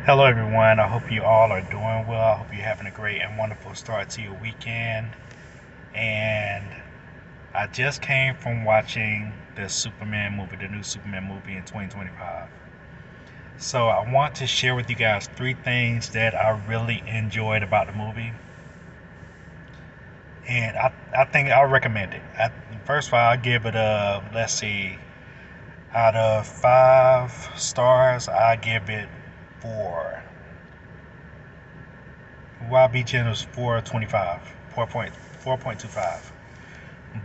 Hello, everyone. I hope you all are doing well. I hope you're having a great and wonderful start to your weekend. And I just came from watching the Superman movie, the new Superman movie in 2025. So I want to share with you guys three things that I really enjoyed about the movie. And I think I'll recommend it. First of all, I'll give it a, let's see, out of 5 stars, I give it 4. YB was 4.25, 4.25.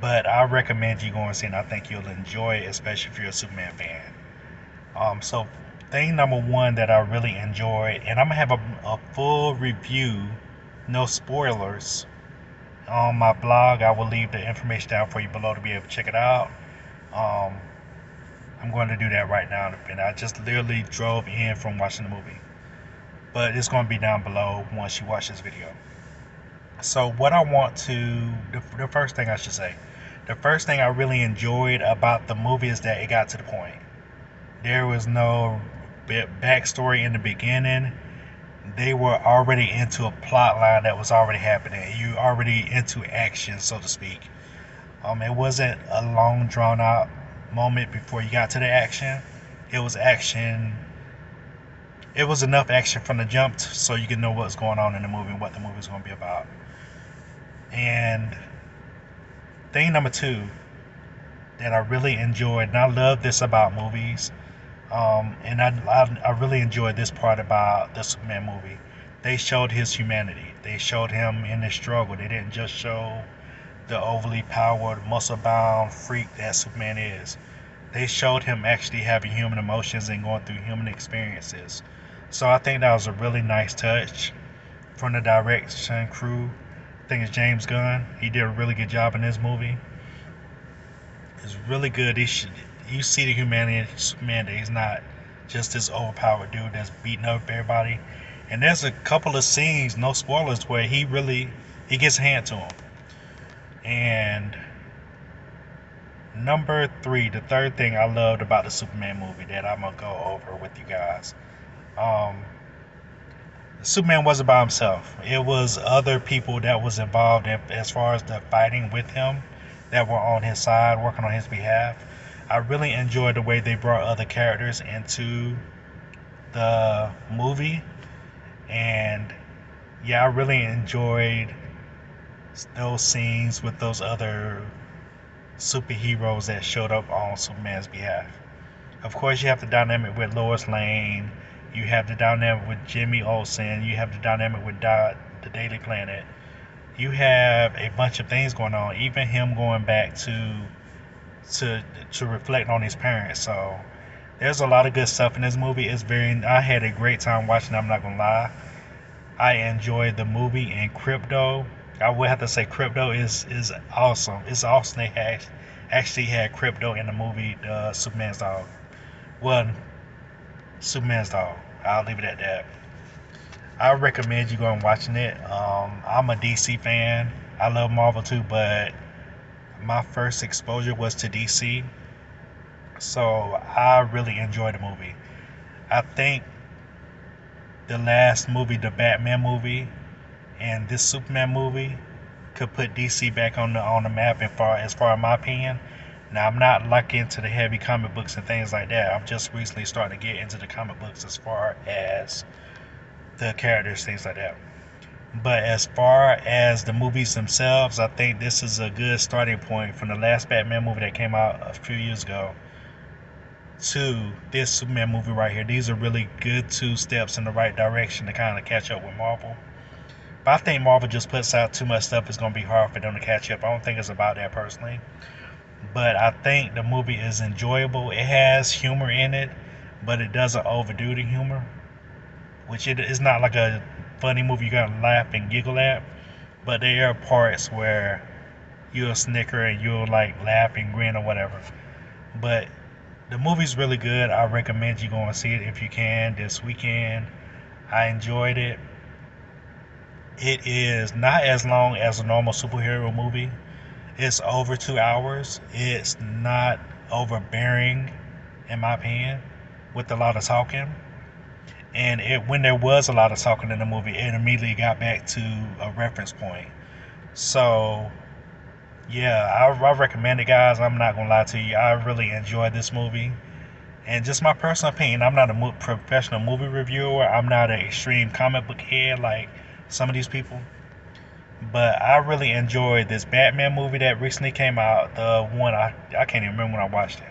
But I recommend you go and see it. And I think you'll enjoy it, especially if you're a Superman fan. So thing number one that I really enjoyed, and I'm gonna have a full review, no spoilers, on my blog. I will leave the information down for you below to be able to check it out. Um, I'm going to do that right now, and I just literally drove in from watching the movie. But it's going to be down below once you watch this video. So what I want to, the first thing I should say, the first thing I really enjoyed about the movie is that it got to the point. There was no backstory in the beginning. They were already into a plot line that was already happening. You already into action, so to speak. It wasn't a long drawn out moment before you got to the action. It was action. It was enough action from the jump so you can know what's going on in the movie and what the movie is going to be about. And thing number two that I really enjoyed, and I love this about movies, and I really enjoyed this part about the Superman movie. They showed his humanity. They showed him in his struggle. They didn't just show the overly powered, muscle-bound freak that Superman is. They showed him actually having human emotions and going through human experiences. So I think that was a really nice touch from the direction crew. I think it's James Gunn. He did a really good job in this movie. It's really good. You see the humanity of Superman. He's not just this overpowered dude that's beating up everybody. And there's a couple of scenes, no spoilers, where he gets a hand to him. And number three, the third thing I loved about the Superman movie that I'm gonna go over with you guys. Um, Superman wasn't by himself. It was other people that was involved as far as the fighting with him that were on his side, working on his behalf. I really enjoyed the way they brought other characters into the movie, and yeah, I really enjoyed those scenes with those other superheroes that showed up on Superman's behalf. Of course, you have the dynamic with Lois Lane. You have the dynamic with Jimmy Olsen. You have the dynamic with the Daily Planet. You have a bunch of things going on. Even him going back to reflect on his parents. So there's a lot of good stuff in this movie. I had a great time watching it, I'm not gonna lie. I enjoyed the movie, and Crypto, I would have to say Crypto is awesome. It's awesome they actually had Crypto in the movie, Superman's dog. Well, Superman's dog. I'll leave it at that. I recommend you going and watching it. I'm a DC fan. I love Marvel too, but my first exposure was to DC, so I really enjoyed the movie. I think the last movie, the Batman movie, and this Superman movie could put DC back on the map as far as my opinion. Now I'm not like into the heavy comic books and things like that. I'm just recently starting to get into the comic books as far as the characters, things like that. But as far as the movies themselves, I think this is a good starting point from the last Batman movie that came out a few years ago to this Superman movie right here. These are really good 2 steps in the right direction to kind of catch up with Marvel. But I think Marvel just puts out too much stuff. It's going to be hard for them to catch up. I don't think it's about that personally. But I think the movie is enjoyable. It has humor in it, but it doesn't overdo the humor, which it is not like a funny movie you gotta laugh and giggle at. But there are parts where you'll snicker and you'll like laugh and grin or whatever. But the movie's really good. I recommend you go and see it if you can this weekend. I enjoyed it. It is not as long as a normal superhero movie. It's over 2 hours. It's not overbearing, in my opinion, with a lot of talking. And when there was a lot of talking in the movie, it immediately got back to a reference point. So yeah, I recommend it, guys. I'm not gonna lie to you. I really enjoyed this movie. And just my personal opinion, I'm not a professional movie reviewer. I'm not an extreme comic book head like some of these people. But I really enjoyed this Batman movie that recently came out. The one I can't even remember when I watched it.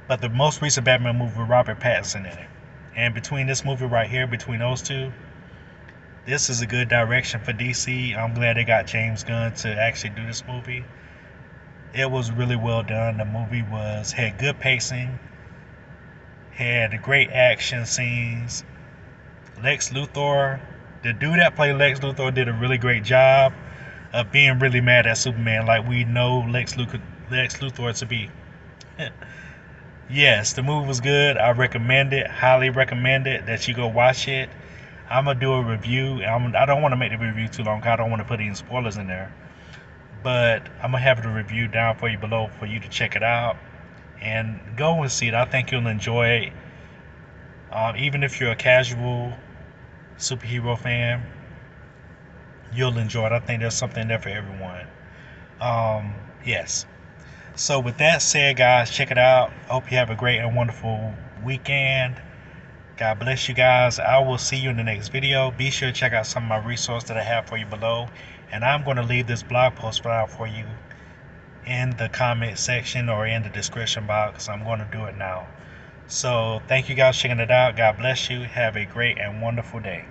But the most recent Batman movie with Robert Pattinson in it. And between this movie right here, between those two, this is a good direction for DC. I'm glad they got James Gunn to actually do this movie. It was really well done. The movie had good pacing, had great action scenes. Lex Luthor, the dude that played Lex Luthor, did a really great job of being really mad at Superman, like we know Lex Luthor to be. Yes, the movie was good. I recommend it, highly recommend it that you go watch it. I'm gonna do a review. I don't want to make the review too long. 'Cause I don't want to put any spoilers in there. But I'm gonna have the review down for you below for you to check it out and go and see it. I think you'll enjoy it. Even if you're a casual superhero fan, you'll enjoy it. I think there's something there for everyone. Yes. So with that said, guys, check it out. I hope you have a great and wonderful weekend. God bless you guys. I will see you in the next video. Be sure to check out some of my resources that I have for you below. And I'm going to leave this blog post out for you in the comment section or in the description box. I'm going to do it now. So thank you guys for checking it out. God bless you. Have a great and wonderful day.